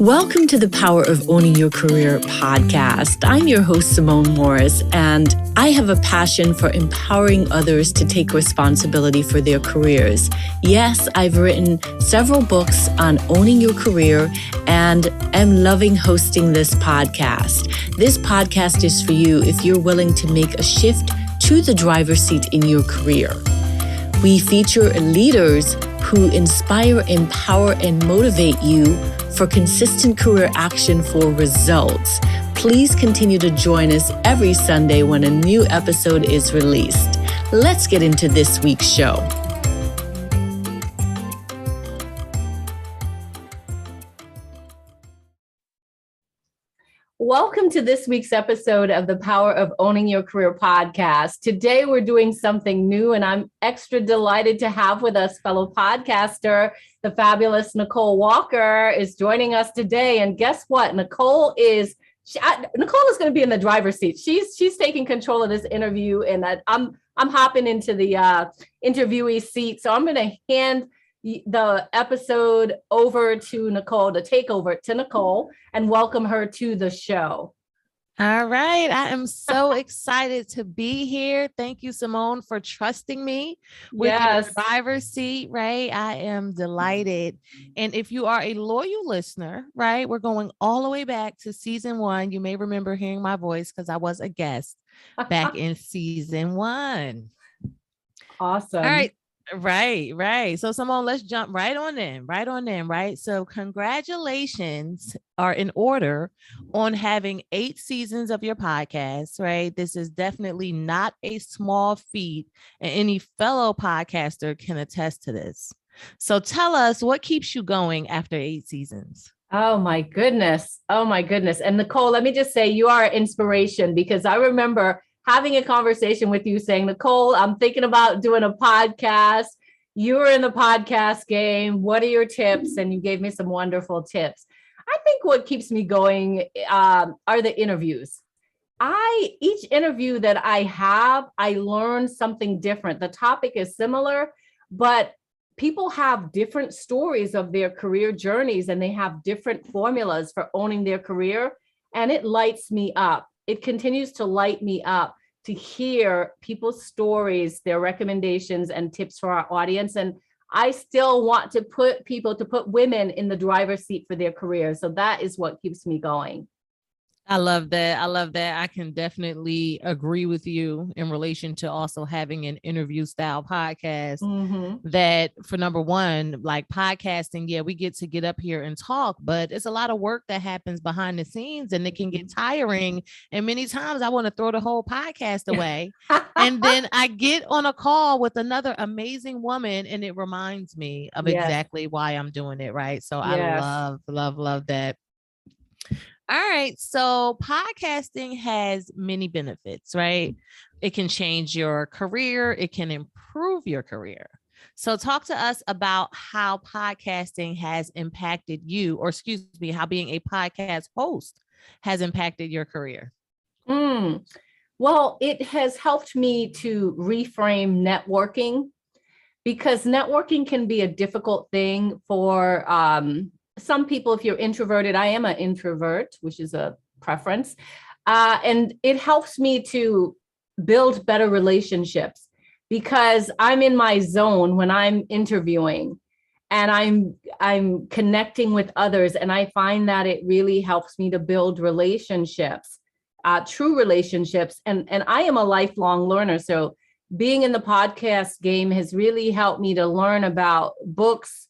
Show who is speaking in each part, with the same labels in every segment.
Speaker 1: Welcome to the Power of Owning Your Career podcast. I'm your host, Simone Morris, and I have a passion for empowering others to take responsibility for their careers. Yes, I've written several books on owning your career and am loving hosting this podcast. This podcast is for you if you're willing to make a shift to the driver's seat in your career. We feature leaders who inspire, empower, and motivate you for consistent career action for results. Please continue to join us every Sunday when a new episode is released. Let's get into this week's show. Welcome to this week's episode of the Power of Owning Your Career podcast. Today, we're doing something new, and I'm extra delighted to have with us fellow podcaster, the fabulous Nicole Walker is joining us today. And guess what? Nicole is going to be in the driver's seat. She's taking control of this interview, and I'm hopping into the interviewee seat. So I'm going to hand the episode over to Nicole, to take over to Nicole and welcome her to the show.
Speaker 2: All right. I am so excited to be here. Thank you, Simone, for trusting me with your driver's seat, right? I am delighted. And if you are a loyal listener, right, we're going all the way back to season 1. You may remember hearing my voice because I was a guest back in season 1.
Speaker 1: Awesome.
Speaker 2: All right. Right. So Simone, let's jump right on in, right? So congratulations are in order on having 8 seasons of your podcast, right? This is definitely not a small feat, and any fellow podcaster can attest to this. So tell us, what keeps you going after 8 seasons?
Speaker 1: Oh my goodness. And Nicole, let me just say you are an inspiration, because I remember having a conversation with you saying, Nicole, I'm thinking about doing a podcast. You were in the podcast game. What are your tips? And you gave me some wonderful tips. I think what keeps me going are the interviews. Each interview that I have, I learn something different. The topic is similar, but people have different stories of their career journeys, and they have different formulas for owning their career. And it lights me up. It continues to light me up to hear people's stories, their recommendations and tips for our audience. And I still want to put women in the driver's seat for their careers. So that is what keeps me going.
Speaker 2: I love that. I can definitely agree with you in relation to also having an interview style podcast. That for number one, like podcasting, yeah, we get to get up here and talk, but it's a lot of work that happens behind the scenes, and it can get tiring. And many times I want to throw the whole podcast away. And then I get on a call with another amazing woman, and it reminds me of exactly why I'm doing it. Right. So I love that. All right. So podcasting has many benefits, right? It can change your career. It can improve your career. So talk to us about how podcasting has impacted you, or how being a podcast host has impacted your career.
Speaker 1: Well, it has helped me to reframe networking, because networking can be a difficult thing for some people. If you're introverted, I am an introvert, which is a preference. And it helps me to build better relationships, because I'm in my zone when I'm interviewing, and I'm connecting with others. And I find that it really helps me to build relationships, true relationships. And I am a lifelong learner. So being in the podcast game has really helped me to learn about books,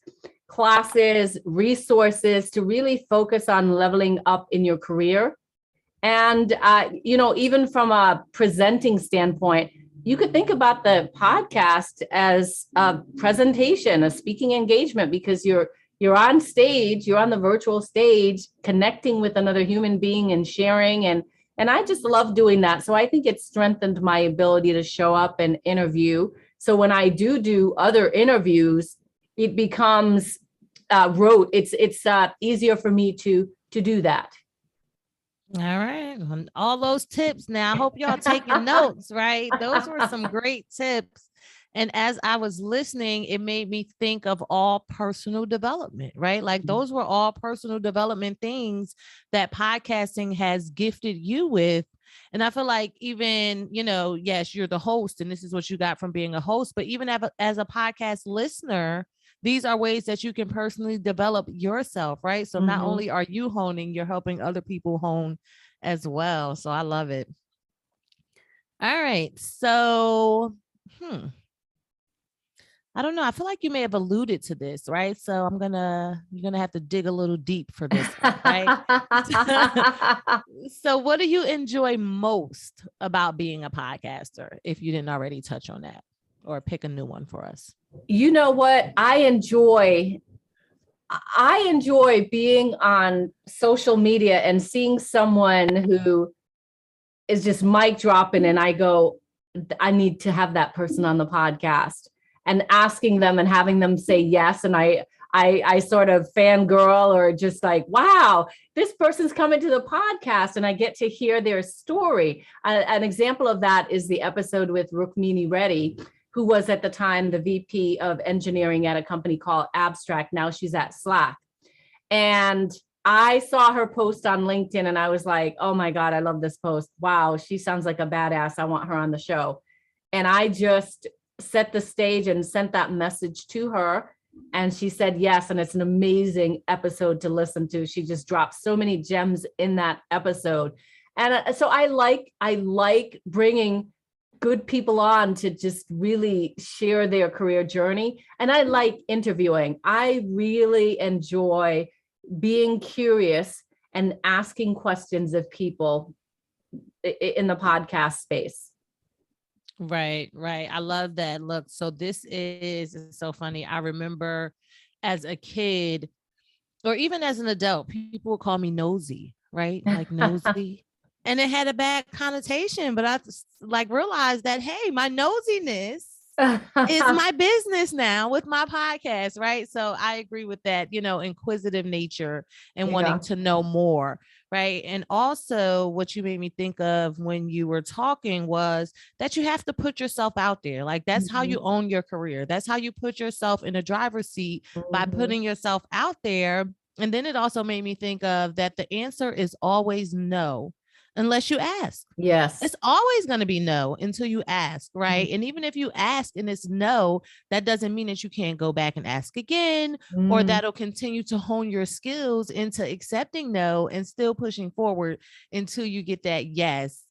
Speaker 1: classes, resources to really focus on leveling up in your career. And, even from a presenting standpoint, you could think about the podcast as a presentation, a speaking engagement, because you're on stage, you're on the virtual stage, connecting with another human being and sharing. And I just love doing that. So I think it's strengthened my ability to show up and interview. So when I do other interviews, it becomes rote. It's easier for me to do that.
Speaker 2: All right. All those tips. Now, I hope y'all taking notes, right? Those were some great tips. And as I was listening, it made me think of all personal development, right? Like those were all personal development things that podcasting has gifted you with. And I feel like even, yes, you're the host and this is what you got from being a host, but even as a podcast listener, these are ways that you can personally develop yourself, right? So not only are you honing, you're helping other people hone as well. So I love it. All right. So, I don't know. I feel like you may have alluded to this, right? So you're gonna have to dig a little deep for this one, right? So what do you enjoy most about being a podcaster, if you didn't already touch on that, or pick a new one for us?
Speaker 1: You know what? I enjoy being on social media and seeing someone who is just mic dropping, and I go, I need to have that person on the podcast, and asking them and having them say yes. And I sort of fangirl, or just like, wow, this person's coming to the podcast, and I get to hear their story. An example of that is the episode with Rukmini Reddy, who was at the time the VP of engineering at a company called Abstract. Now she's at Slack. And I saw her post on LinkedIn and I was like, oh my God, I love this post. Wow, she sounds like a badass. I want her on the show. And I just set the stage and sent that message to her. And she said yes. And it's an amazing episode to listen to. She just dropped so many gems in that episode. And so I like bringing good people on to just really share their career journey. And I like interviewing. I really enjoy being curious and asking questions of people in the podcast space.
Speaker 2: Right. I love that. Look, so this is so funny. I remember as a kid, or even as an adult, people would call me nosy, right? Like nosy. And it had a bad connotation, but I realized that, hey, my nosiness is my business now with my podcast, right? So I agree with that, inquisitive nature and wanting to know more, right? And also what you made me think of when you were talking was that you have to put yourself out there. Like that's how you own your career. That's how you put yourself in a driver's seat, by putting yourself out there. And then it also made me think of that the answer is always no, unless you ask.
Speaker 1: Yes.
Speaker 2: It's always going to be no until you ask, right? And even if you ask and it's no, that doesn't mean that you can't go back and ask again, or that'll continue to hone your skills into accepting no and still pushing forward until you get that yes.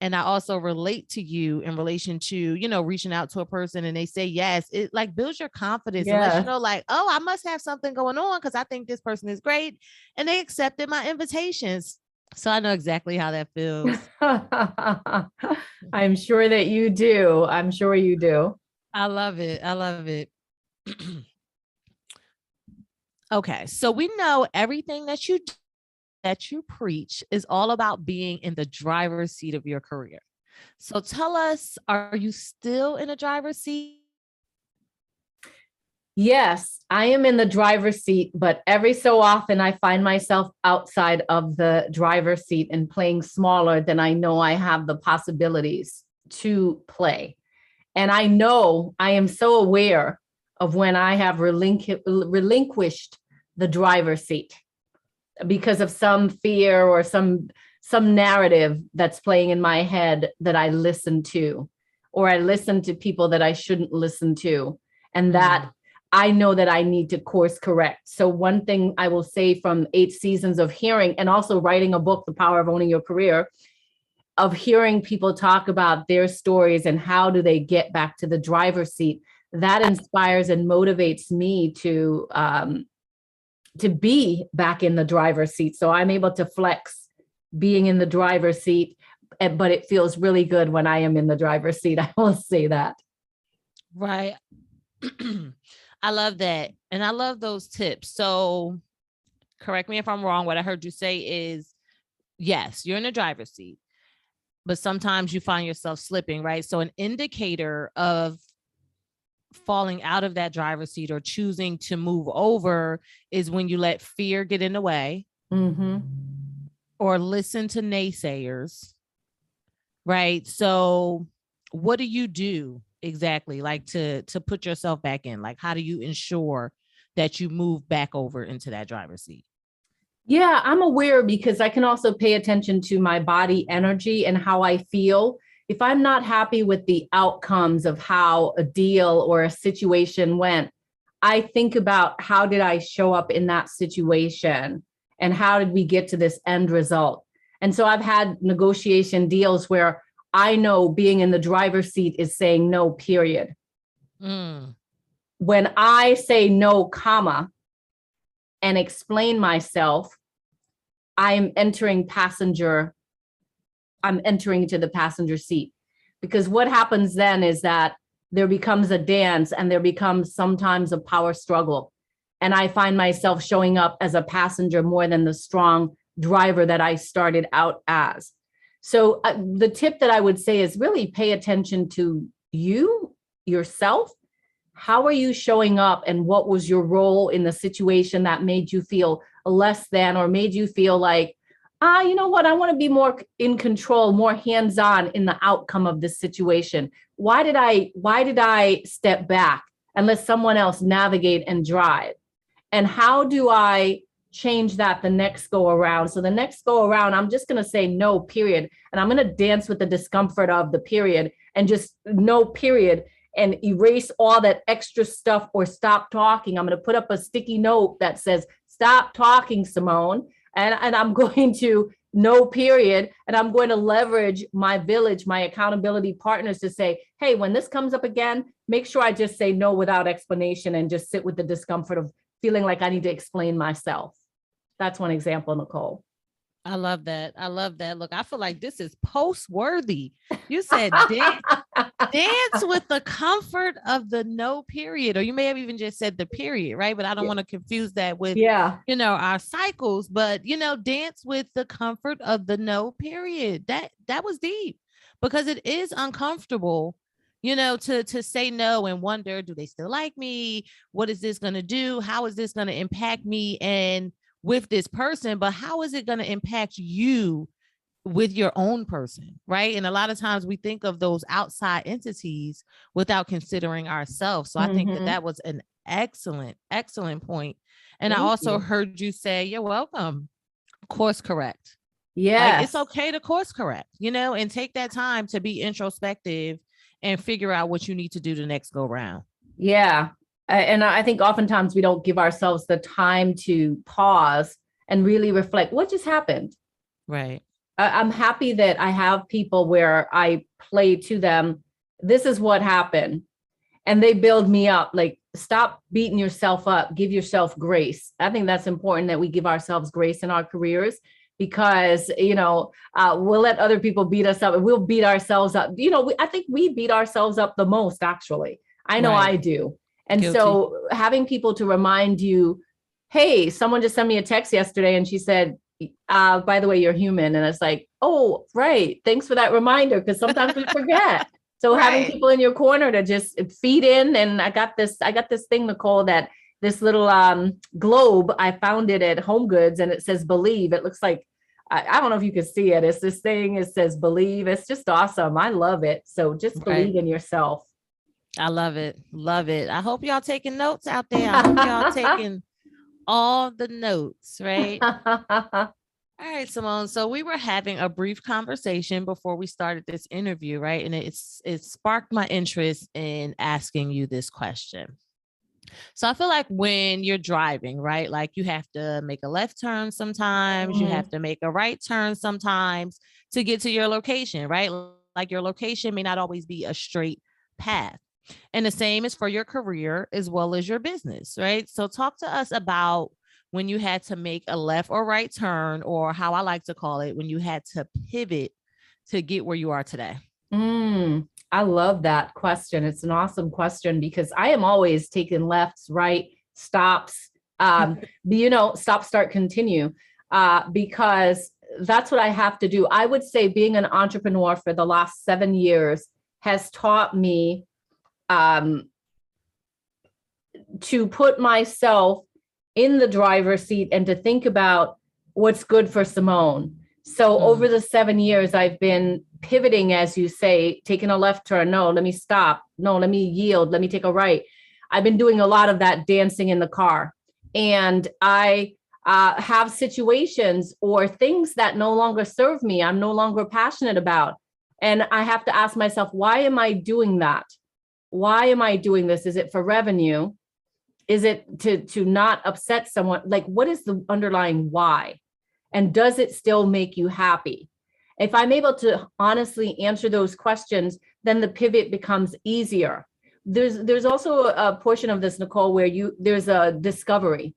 Speaker 2: And I also relate to you in relation to, reaching out to a person and they say yes, it like builds your confidence and lets you know like, oh, I must have something going on because I think this person is great. And they accepted my invitations. So I know exactly how that feels.
Speaker 1: I'm sure that you do. I'm sure you do.
Speaker 2: I love it. Okay. So we know everything that you preach is all about being in the driver's seat of your career. So tell us, are you still in a driver's seat?
Speaker 1: Yes, I am in the driver's seat, but every so often I find myself outside of the driver's seat and playing smaller than I know I have the possibilities to play. And I know I am so aware of when I have relinquished the driver's seat because of some fear or some narrative that's playing in my head that I listen to, or I listen to people that I shouldn't listen to. And that I know that I need to course correct. So one thing I will say from 8 seasons of hearing, and also writing a book, The Power of Owning Your Career, of hearing people talk about their stories and how do they get back to the driver's seat, that inspires and motivates me to be back in the driver's seat. So I'm able to flex being in the driver's seat, but it feels really good when I am in the driver's seat. I will say that.
Speaker 2: Right. I love that. And I love those tips. So correct me if I'm wrong. What I heard you say is, yes, you're in the driver's seat, but sometimes you find yourself slipping, right? So an indicator of falling out of that driver's seat or choosing to move over is when you let fear get in the way, or listen to naysayers, right? So what do you do exactly? Like to put yourself back in, like, how do you ensure that you move back over into that driver's seat?
Speaker 1: Yeah, I'm aware because I can also pay attention to my body energy and how I feel. If I'm not happy with the outcomes of how a deal or a situation went, I think about how did I show up in that situation and how did we get to this end result? And so I've had negotiation deals where I know being in the driver's seat is saying no, period.
Speaker 2: Mm.
Speaker 1: When I say no, comma, and explain myself, I'm entering into the passenger seat. Because what happens then is that there becomes a dance and there becomes sometimes a power struggle. And I find myself showing up as a passenger more than the strong driver that I started out as. So the tip that I would say is really pay attention to yourself. How are you showing up and what was your role in the situation that made you feel less than or made you feel like, you know what, I want to be more in control, more hands-on in the outcome of this situation. Why did I step back and let someone else navigate and drive? And how do I change that the next go around? So the next go around, I'm just going to say no, period. And I'm going to dance with the discomfort of the period and just no, period, and erase all that extra stuff or stop talking. I'm going to put up a sticky note that says, stop talking, Simone. And I'm going to no, period. And I'm going to leverage my village, my accountability partners to say, hey, when this comes up again, make sure I just say no without explanation and just sit with the discomfort of feeling like I need to explain myself. That's one example, Nicole.
Speaker 2: I love that. I love that. Look, I feel like this is post-worthy. You said dance with the comfort of the no, period. Or you may have even just said the period, right? But I don't want to confuse that with, our cycles. But, dance with the comfort of the no, period. That was deep because it is uncomfortable, to say no and wonder, do they still like me? What is this going to do? How is this going to impact me? And with this person, but how is it going to impact you with your own person, right? And a lot of times we think of those outside entities without considering ourselves. So I think that was an excellent point. And I also heard you say, you're welcome, course correct.
Speaker 1: Yeah.
Speaker 2: Like it's okay to course correct, and take that time to be introspective and figure out what you need to do the next go round.
Speaker 1: Yeah. And I think oftentimes we don't give ourselves the time to pause and really reflect what just happened.
Speaker 2: Right.
Speaker 1: I'm happy that I have people where I play to them, this is what happened. And they build me up, like, stop beating yourself up, give yourself grace. I think that's important that we give ourselves grace in our careers because, we'll let other people beat us up and we'll beat ourselves up. I think we beat ourselves up the most, actually. I know I do. And Guilty. So having people to remind you, hey, someone just sent me a text yesterday and she said, by the way, you're human. And it's like, oh, right. Thanks for that reminder. Because sometimes we forget. So having people in your corner to just feed in. And I got this thing, Nicole, that this little globe, I found it at Home Goods and it says believe. It looks like, I don't know if you can see it. It's this thing, it says believe. It's just awesome. I love it. So just believe in yourself.
Speaker 2: I love it. Love it. I hope y'all taking notes out there. I hope y'all taking all the notes, right? All right, Simone. So we were having a brief conversation before we started this interview, right? And it sparked my interest in asking you this question. So I feel like when you're driving, right? Like you have to make a left turn sometimes, you have to make a right turn sometimes to get to your location, right? Like your location may not always be a straight path. And the same is for your career as well as your business, right? So talk to us about when you had to make a left or right turn, or how I like to call it, when you had to pivot to get where you are today.
Speaker 1: I love that question. It's an awesome question because I am always taking lefts, right, stops, stop, start, continue, because that's what I have to do. I would say being an entrepreneur for the last 7 years has taught me to put myself in the driver's seat and to think about what's good for Simone. So over the 7 years, I've been pivoting, as you say, taking a left turn. No, let me stop. No, let me yield. Let me take a right. I've been doing a lot of that dancing in the car. And I have situations or things that no longer serve me. I'm no longer passionate about. And I have to ask myself, why am I doing that? Why am I doing this? Is it for revenue? Is it to not upset someone? Like, what is the underlying why? And does it still make you happy? If I'm able to honestly answer those questions, then the pivot becomes easier. There's also a portion of this, Nicole, where there's a discovery.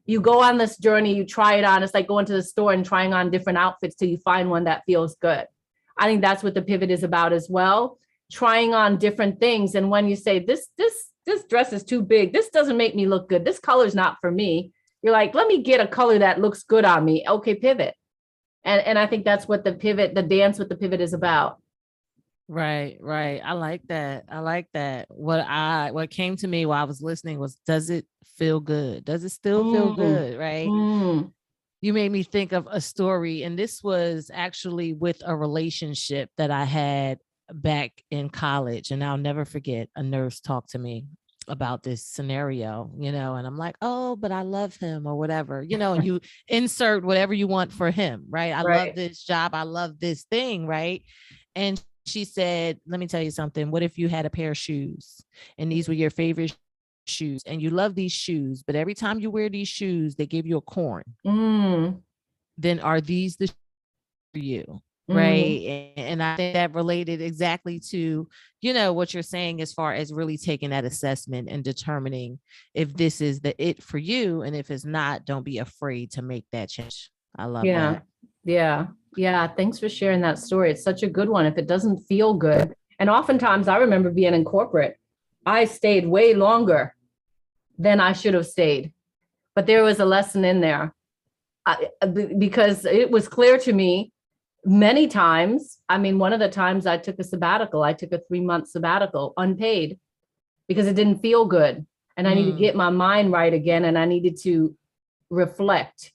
Speaker 1: You go on this journey, you try it on. It's like going to the store and trying on different outfits till you find one that feels good. I think that's what the pivot is about as well. Trying on different things. And when you say this dress is too big, this doesn't make me look good, this color's not for me, you're like, let me get a color that looks good on me. Okay, pivot. And I think that's what the dance with the pivot is about.
Speaker 2: Right. I like that. What came to me while I was listening was, does it feel good? Does it still feel good? Right. You made me think of a story, and this was actually with a relationship that I had back in college. And I'll never forget, a nurse talked to me about this scenario, and I'm like, oh, but I love him or whatever, and you insert whatever you want for him, right? I love this job. I love this thing, right? And she said, let me tell you something. What if you had a pair of shoes and these were your favorite shoes and you love these shoes, but every time you wear these shoes, they give you a corn. Then are these the shoes for you? Right. And I think that related exactly to, what you're saying as far as really taking that assessment and determining if this is the it for you. And if it's not, don't be afraid to make that change. I love that.
Speaker 1: Yeah. Thanks for sharing that story. It's such a good one. If it doesn't feel good. And oftentimes I remember being in corporate, I stayed way longer than I should have stayed. But there was a lesson in there because it was clear to me many times. I mean, one of the times I took a sabbatical, I took a 3-month sabbatical, unpaid, because it didn't feel good. And I needed to get my mind right again. And I needed to reflect.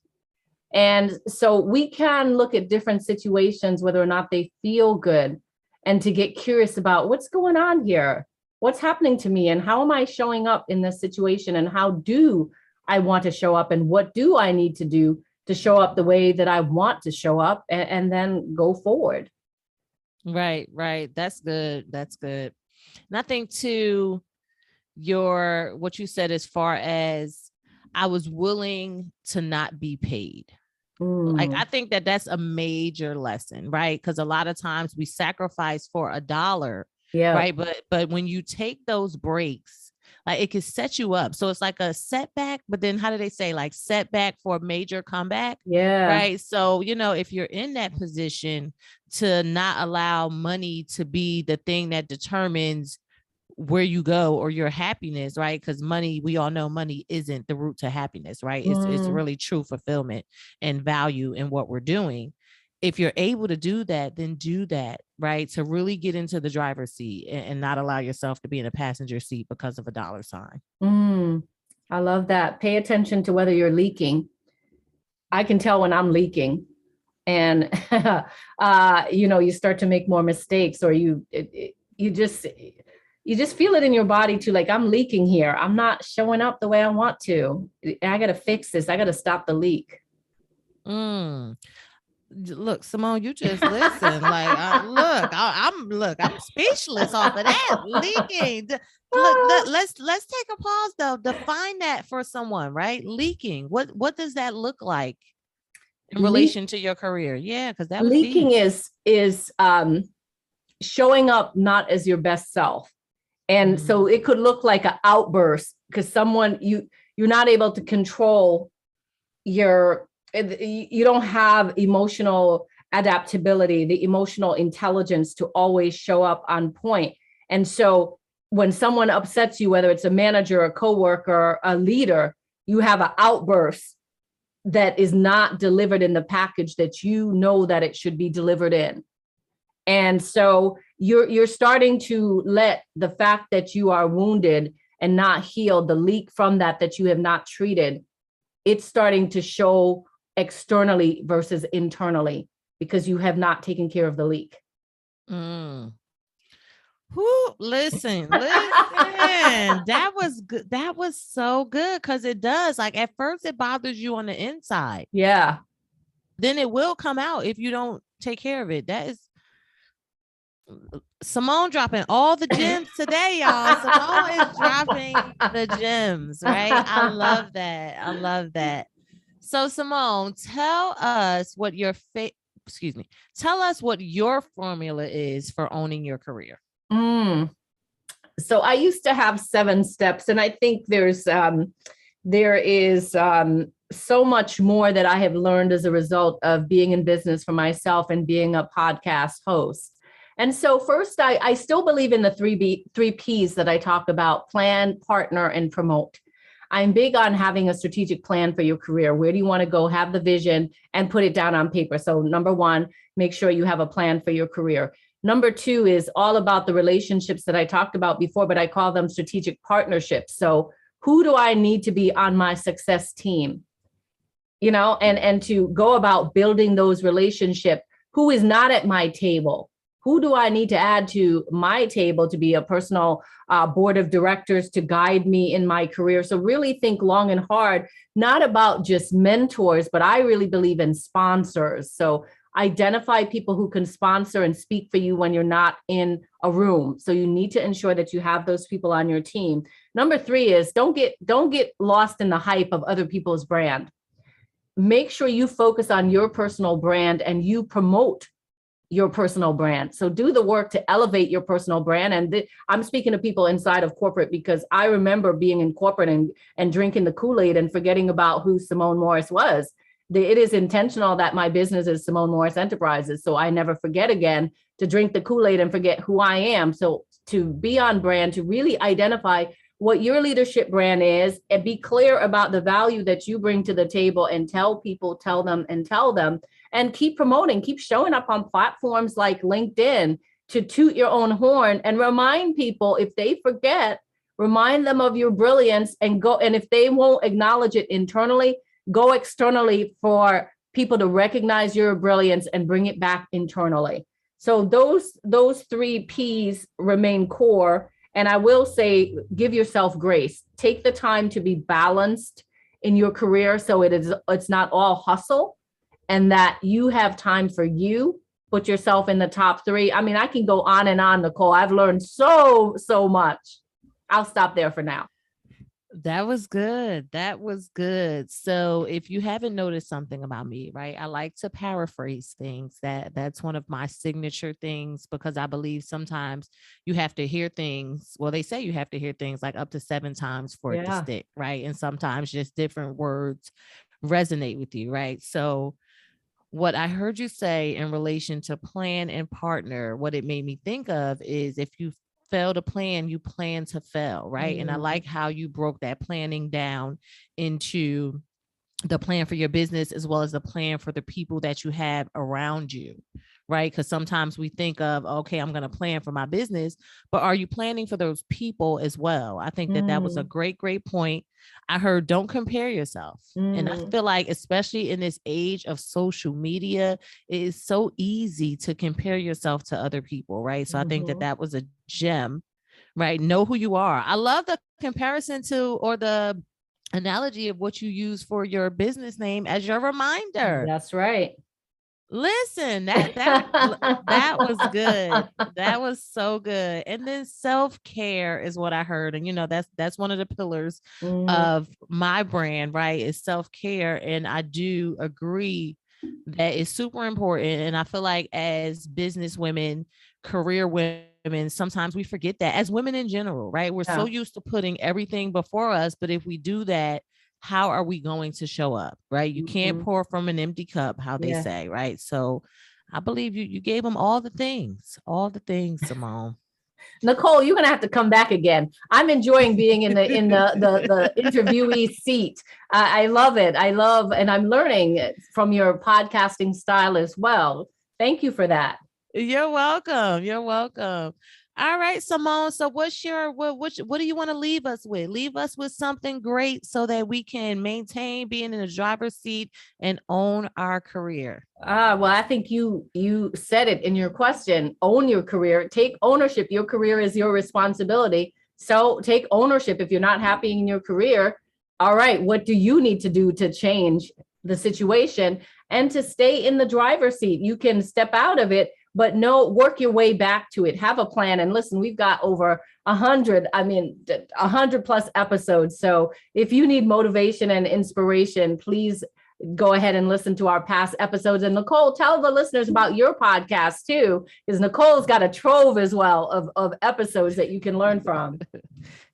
Speaker 1: And so we can look at different situations, whether or not they feel good, and to get curious about what's going on here, what's happening to me, and how am I showing up in this situation, and how do I want to show up, and what do I need to do to show up the way that I want to show up, and then go forward.
Speaker 2: Right. That's good. And I think to what you said, as far as I was willing to not be paid. Like, I think that's a major lesson, right? Because a lot of times we sacrifice for $1, right? But when you take those breaks, like, it can set you up. So it's like a setback, but then how do they say, like, setback for a major comeback? Right. So, if you're in that position, to not allow money to be the thing that determines where you go or your happiness, right? Because money, we all know money isn't the route to happiness, right? It's really true fulfillment and value in what we're doing. If you're able to do that, then do that, right? To really get into the driver's seat and not allow yourself to be in a passenger seat because of a dollar sign.
Speaker 1: I love that. Pay attention to whether you're leaking. I can tell when I'm leaking, and you start to make more mistakes, or you just feel it in your body too. Like, I'm leaking here. I'm not showing up the way I want to. I got to fix this. I got to stop the leak.
Speaker 2: Look, Simone, you just listen. Like, I'm speechless off of that. Leaking. Let's take a pause though. Define that for someone, right? Leaking. What does that look like in relation to your career? Yeah, because that was
Speaker 1: leaking
Speaker 2: deep.
Speaker 1: is showing up not as your best self. And so it could look like an outburst because you're not able to control you don't have emotional adaptability, the emotional intelligence to always show up on point. And so when someone upsets you, whether it's a manager, a coworker, a leader, you have an outburst that is not delivered in the package that you know that it should be delivered in. And so you're starting to let the fact that you are wounded and not healed, the leak from that you have not treated, it's starting to show externally versus internally. because you have not taken care of the leak.
Speaker 2: Mm. Whoo, listen, that was good. That was so good. Cause it does, like, at first it bothers you on the inside.
Speaker 1: Yeah.
Speaker 2: Then it will come out if you don't take care of it. That is Simone dropping all the gems today, y'all. Simone is dropping the gems, right? I love that. I love that. So Simone, tell us what your tell us what your formula is for owning your career.
Speaker 1: So I used to have 7 steps, and I think there is so much more that I have learned as a result of being in business for myself and being a podcast host. And so first, I still believe in the three P's that I talk about: plan, partner, and promote. I'm big on having a strategic plan for your career. Where do you want to go? Have the vision and put it down on paper. So number 1, make sure you have a plan for your career. Number 2 is all about the relationships that I talked about before, but I call them strategic partnerships. So who do I need to be on my success team? You know, and to go about building those relationships. Who is not at my table? Who do I need to add to my table to be a personal board of directors to guide me in my career? So really think long and hard, not about just mentors, but I really believe in sponsors. So identify people who can sponsor and speak for you when you're not in a room. So you need to ensure that you have those people on your team. Number 3 is don't get lost in the hype of other people's brand. Make sure you focus on your personal brand and you promote your personal brand. So do the work to elevate your personal brand. And I'm speaking to people inside of corporate, because I remember being in corporate and drinking the Kool-Aid and forgetting about who Simone Morris was. It is intentional that my business is Simone Morris Enterprises. So I never forget again to drink the Kool-Aid and forget who I am. So to be on brand, to really identify what your leadership brand is and be clear about the value that you bring to the table, and tell them, and keep promoting, keep showing up on platforms like LinkedIn to toot your own horn and remind people, if they forget, remind them of your brilliance, and go. And if they won't acknowledge it internally, go externally for people to recognize your brilliance and bring it back internally. So those 3 P's remain core. And I will say, give yourself grace. Take the time to be balanced in your career, so it's not all hustle, and that you have time for you. Put yourself in the top 3. I mean, I can go on and on, Nicole. I've learned so much. I'll stop there for now.
Speaker 2: That was good. That was good. So if you haven't noticed something about me, right, I like to paraphrase things. That's one of my signature things, because I believe sometimes you have to hear things. Well, they say you have to hear things like up to 7 times for it to stick, right? And sometimes just different words resonate with you, right? So what I heard you say in relation to plan and partner, what it made me think of is, if you fail to plan, you plan to fail, right? And I like how you broke that planning down into the plan for your business as well as the plan for the people that you have around you, right? Because sometimes we think of, okay, I'm going to plan for my business, but are you planning for those people as well? I think that was a great point. I heard, don't compare yourself. And I feel like, especially in this age of social media, it is so easy to compare yourself to other people, right? So I think that was a gem, right? Know who you are. I love the comparison to, or the analogy of what you use for your business name as your reminder.
Speaker 1: That's right.
Speaker 2: Listen, that was good. That was so good. And then self-care is what I heard. And, you know, that's one of the pillars of my brand, right? Is self-care. And I do agree that is super important. And I feel like as business women, career women, sometimes we forget that, as women in general, right? We're so used to putting everything before us. But if we do that, how are we going to show up, right? You can't pour from an empty cup, how they say, right? So I believe you gave them all the things, Simone.
Speaker 1: Nicole, you're gonna have to come back again. I'm enjoying being in the interviewee seat. I love it. And I'm learning from your podcasting style as well. Thank you for that.
Speaker 2: You're welcome. All right, Simone. So what do you want to leave us with? Leave us with something great so that we can maintain being in the driver's seat and own our career.
Speaker 1: Well, I think you said it in your question. Own your career. Take ownership. Your career is your responsibility. So take ownership. If you're not happy in your career, all right, what do you need to do to change the situation and to stay in the driver's seat? You can step out of it, but work your way back to it. Have a plan. And listen, we've got over 100 plus episodes. So if you need motivation and inspiration, please go ahead and listen to our past episodes. And Nicole, tell the listeners about your podcast too, because Nicole's got a trove as well of episodes that you can learn from.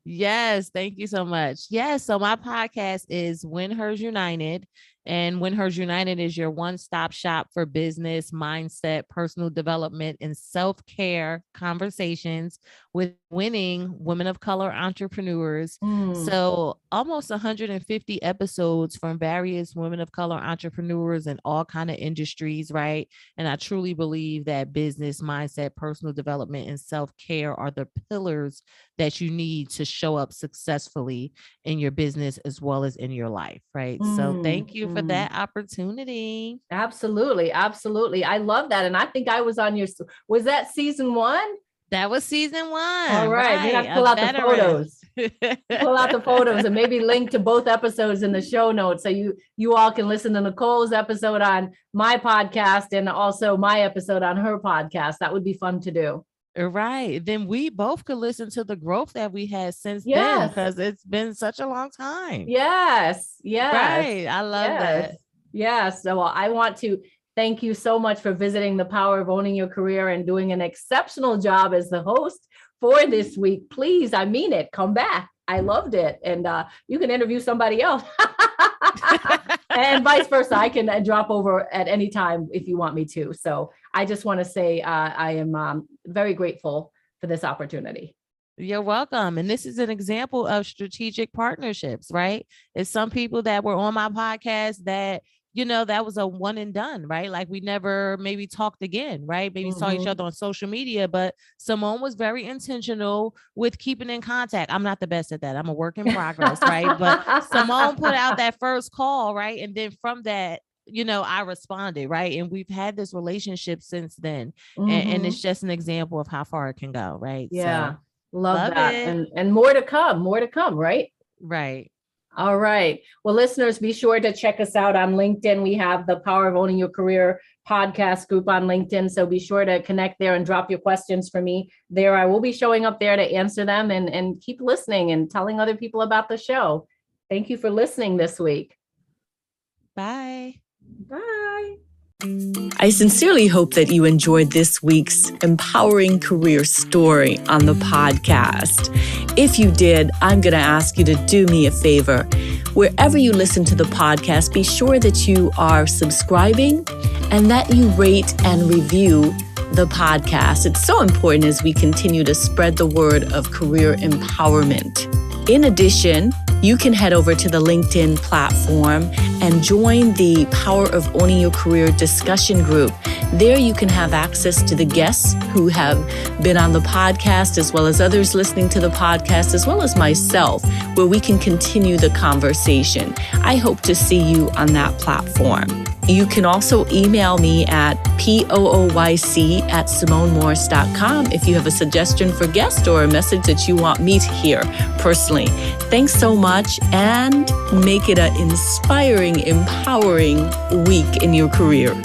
Speaker 2: Yes, thank you so much. Yes, so my podcast is When Hers United. And When Hers United is your one-stop shop for business, mindset, personal development, and self-care conversations with winning women of color entrepreneurs. So almost 150 episodes from various women of color entrepreneurs in all kind of industries, right? And I truly believe that business, mindset, personal development, and self-care are the pillars that you need to show up successfully in your business as well as in your life, right? So thank you for that opportunity.
Speaker 1: Absolutely. Absolutely. I love that. And I think I was on was that season 1?
Speaker 2: That was season 1.
Speaker 1: All right. We have to pull out the photos. Pull out the photos and maybe link to both episodes in the show notes so you all can listen to Nicole's episode on my podcast and also my episode on her podcast. That would be fun to do.
Speaker 2: Right. Then we both could listen to the growth that we had since then, because it's been such a long time.
Speaker 1: Yes.
Speaker 2: Right. I love that.
Speaker 1: Yes. So I want to thank you so much for visiting The Power of Owning Your Career and doing an exceptional job as the host for this week. Please, I mean it, come back. I loved it. And you can interview somebody else. And vice versa. I can drop over at any time if you want me to. So I just want to say I am very grateful for this opportunity.
Speaker 2: You're welcome. And this is an example of strategic partnerships, right? It's some people that were on my podcast that, that was a one and done, right? Like we never maybe talked again, right? Maybe saw each other on social media, but Simone was very intentional with keeping in contact. I'm not the best at that. I'm a work in progress, right? But Simone put out that first call, right? And then from that, I responded, right? And we've had this relationship since then. And it's just an example of how far it can go, right?
Speaker 1: Yeah.
Speaker 2: So,
Speaker 1: love that. And more to come, right?
Speaker 2: Right.
Speaker 1: All right. Well, listeners, be sure to check us out on LinkedIn. We have the Power of Owning Your Career podcast group on LinkedIn. So be sure to connect there and drop your questions for me there. I will be showing up there to answer them and keep listening and telling other people about the show. Thank you for listening this week.
Speaker 2: Bye.
Speaker 1: Bye.
Speaker 3: I sincerely hope that you enjoyed this week's empowering career story on the podcast. If you did, I'm going to ask you to do me a favor. Wherever you listen to the podcast, be sure that you are subscribing and that you rate and review the podcast. It's so important as we continue to spread the word of career empowerment. In addition, you can head over to the LinkedIn platform and join the Power of Owning Your Career discussion group. There you can have access to the guests who have been on the podcast, as well as others listening to the podcast, as well as myself, where we can continue the conversation. I hope to see you on that platform. You can also email me at pooyc@simonemorris.com if you have a suggestion for guest or a message that you want me to hear personally. Thanks so much, and make it an inspiring, empowering week in your career.